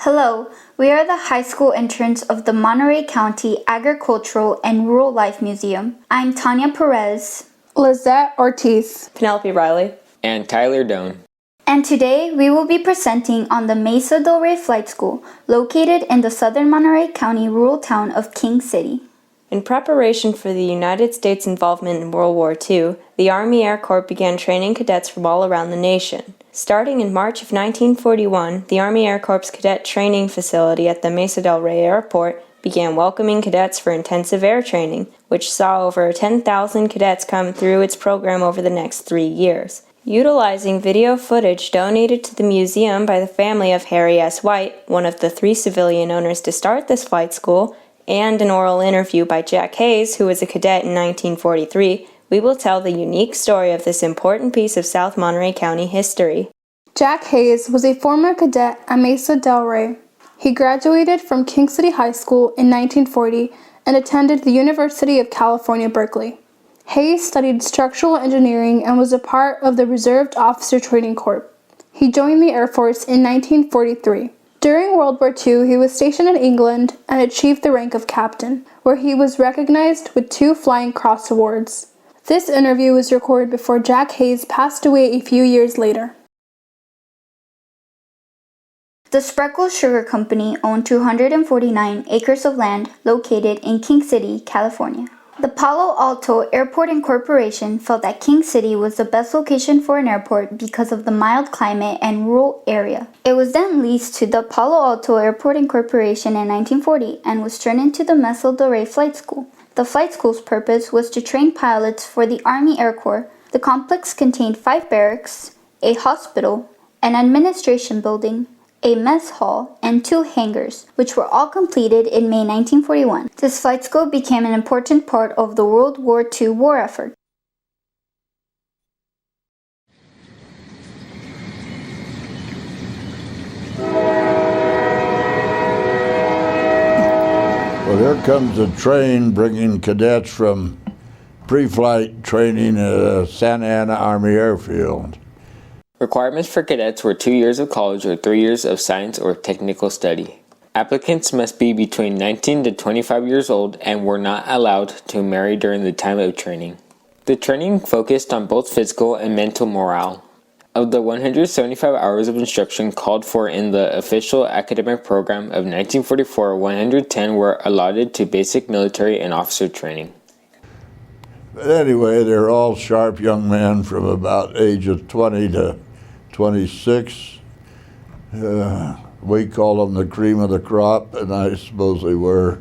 Hello, we are the high school interns of the Monterey County Agricultural and Rural Life Museum. I'm Tanya Perez, Lizette Ortiz, Penelope Riley, and Tyler Doan. And today we will be presenting on the Mesa Del Rey Flight School, located in the southern Monterey County rural town of King City. In preparation for the United States involvement in World War II, the Army Air Corps began training cadets from all around the nation. Starting in March of 1941, the Army Air Corps Cadet Training Facility at the Mesa Del Rey Airport began welcoming cadets for intensive air training, which saw over 10,000 cadets come through its program over the next 3 years. Utilizing video footage donated to the museum by the family of Harry S. White, one of the 3 civilian owners to start this flight school, and an oral interview by Jack Hayes, who was a cadet in 1943, we will tell the unique story of this important piece of South Monterey County history. Jack Hayes was a former cadet at Mesa Del Rey. He graduated from King City High School in 1940 and attended the University of California, Berkeley. Hayes studied structural engineering and was a part of the Reserve Officer Training Corps. He joined the Air Force in 1943. During World War II, he was stationed in England and achieved the rank of captain, where he was recognized with 2 Flying Cross awards. This interview was recorded before Jack Hayes passed away a few years later. The Spreckle Sugar Company owned 249 acres of land located in King City, California. The Palo Alto Airport Incorporation felt that King City was the best location for an airport because of the mild climate and rural area. It was then leased to the Palo Alto Airport Incorporation in 1940 and was turned into the Mesa Del Rey Flight School. The flight school's purpose was to train pilots for the Army Air Corps. The complex contained 5 barracks, a hospital, an administration building, a mess hall, and 2 hangars, which were all completed in May 1941. This flight school became an important part of the World War II war effort. Well, here comes a train bringing cadets from pre-flight training at Santa Ana Army Airfield. Requirements for cadets were 2 years of college or 3 years of science or technical study. Applicants must be between 19 to 25 years old and were not allowed to marry during the time of training. The training focused on both physical and mental morale. Of the 175 hours of instruction called for in the official academic program of 1944, 110 were allotted to basic military and officer training. But anyway, they're all sharp young men from about age of 20 to 26. We call them the cream of the crop, and I suppose they were.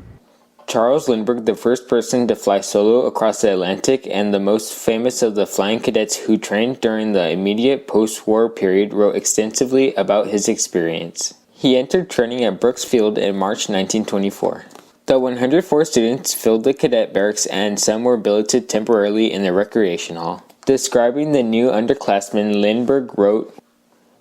Charles Lindbergh, the first person to fly solo across the Atlantic and the most famous of the flying cadets who trained during the immediate post-war period, wrote extensively about his experience. He entered training at Brooks Field in March 1924. The 104 students filled the cadet barracks and some were billeted temporarily in the recreation hall. Describing the new underclassmen, Lindbergh wrote,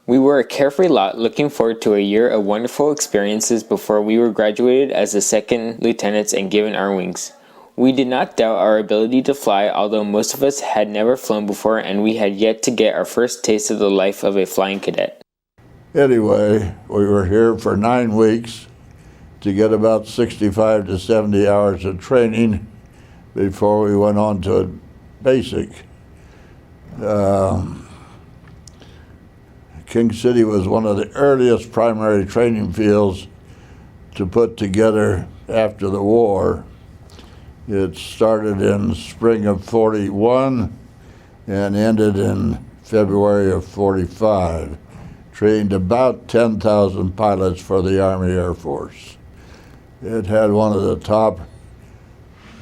"We were a carefree lot looking forward to a year of wonderful experiences before we were graduated as the second lieutenants and given our wings. We did not doubt our ability to fly, although most of us had never flown before and we had yet to get our first taste of the life of a flying cadet." Anyway, we were here for 9 weeks to get about 65 to 70 hours of training before we went on to basic. King City was one of the earliest primary training fields to put together after the war. It started in spring of 41 and ended in February of 45. Trained about 10,000 pilots for the Army Air Force. It had one of the top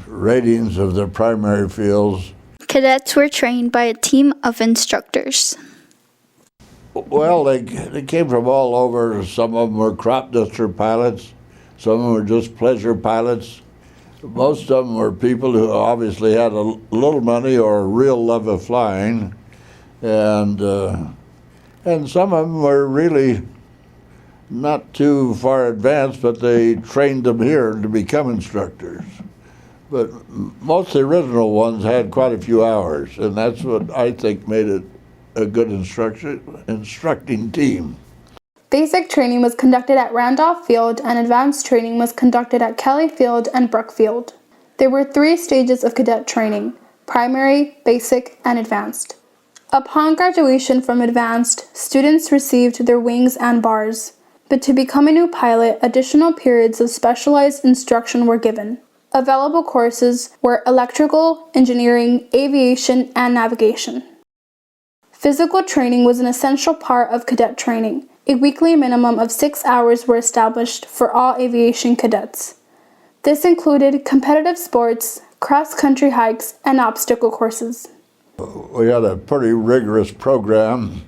ratings of the primary fields. Cadets were trained by a team of instructors. Well, they came from all over. Some of them were crop duster pilots. Some of them were just pleasure pilots. Most of them were people who obviously had a little money or a real love of flying. And some of them were really not too far advanced, but they trained them here to become instructors. But most of the original ones had quite a few hours, and that's what I think made it a good instructing team. They Basic training was conducted at Randolph Field and advanced training was conducted at Kelly Field and Brookfield. There were 3 stages of cadet training: primary, basic, and advanced. Upon graduation from advanced, students received their wings and bars, but to become a new pilot, additional periods of specialized instruction were given. Available courses were electrical, engineering, aviation, and navigation. Physical training was an essential part of cadet training. A weekly minimum of 6 hours were established for all aviation cadets. This included competitive sports, cross-country hikes, and obstacle courses. We had a pretty rigorous program.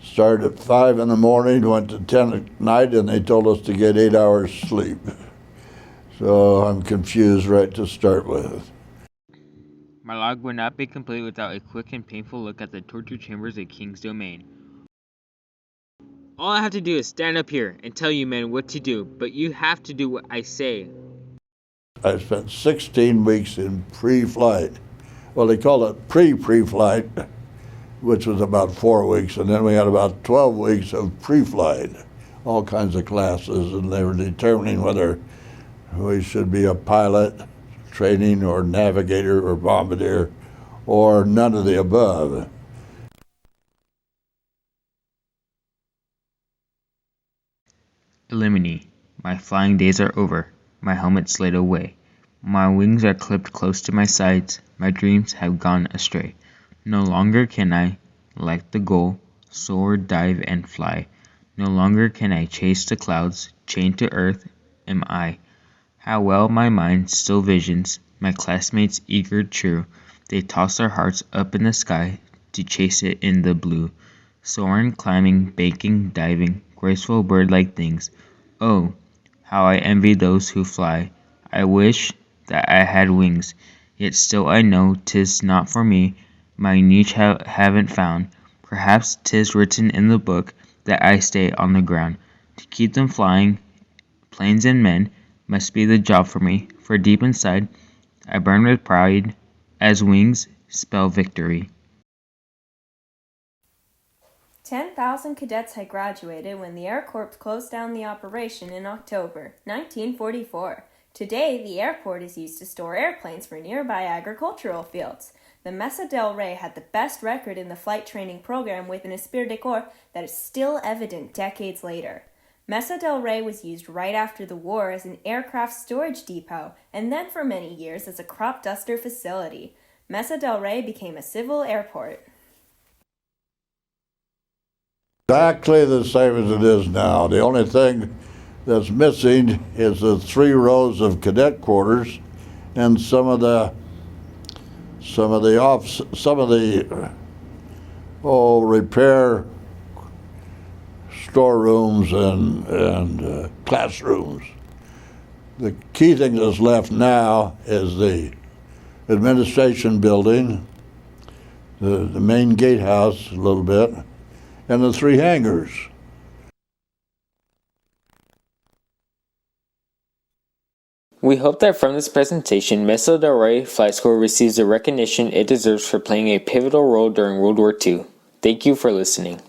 Started at 5 in the morning, went to 10 at night, and they told us to get 8 hours sleep. So I'm confused right to start with. My log would not be complete without a quick and painful look at the torture chambers at King's Domain. All I have to do is stand up here and tell you men what to do, but you have to do what I say. I spent 16 weeks in pre-flight. Well, they call it pre-flight, which was about 4 weeks, and then we had about 12 weeks of pre-flight, all kinds of classes, and they were determining whether we should be a pilot, training, or navigator, or bombardier, or none of the above. Elimini. My flying days are over. My helmet slid away. My wings are clipped close to my sides. My dreams have gone astray. No longer can I, like the gull, soar, dive, and fly. No longer can I chase the clouds. Chained to earth am I. How well my mind still visions my classmates eager, true. They toss their hearts up in the sky to chase it in the blue. Soaring, climbing, banking, diving, graceful bird-like things. Oh, how I envy those who fly. I wish that I had wings, yet still I know 'tis not for me. My niche haven't found. Perhaps 'tis written in the book that I stay on the ground. To keep them flying, planes and men, must be the job for me, for deep inside, I burn with pride, as wings spell victory. 10,000 cadets had graduated when the Air Corps closed down the operation in October 1944. Today, the airport is used to store airplanes for nearby agricultural fields. The Mesa del Rey had the best record in the flight training program with an esprit de corps that is still evident decades later. Mesa del Rey was used right after the war as an aircraft storage depot and then for many years as a crop duster facility. Mesa del Rey became a civil airport. Exactly the same as it is now. The only thing that's missing is the 3 rows of cadet quarters and some of the repair storerooms and classrooms. The key thing that's left now is the administration building, the main gatehouse a little bit, and the 3 hangars. We hope that from this presentation, Mesa del Rey Flight School receives the recognition it deserves for playing a pivotal role during World War II. Thank you for listening.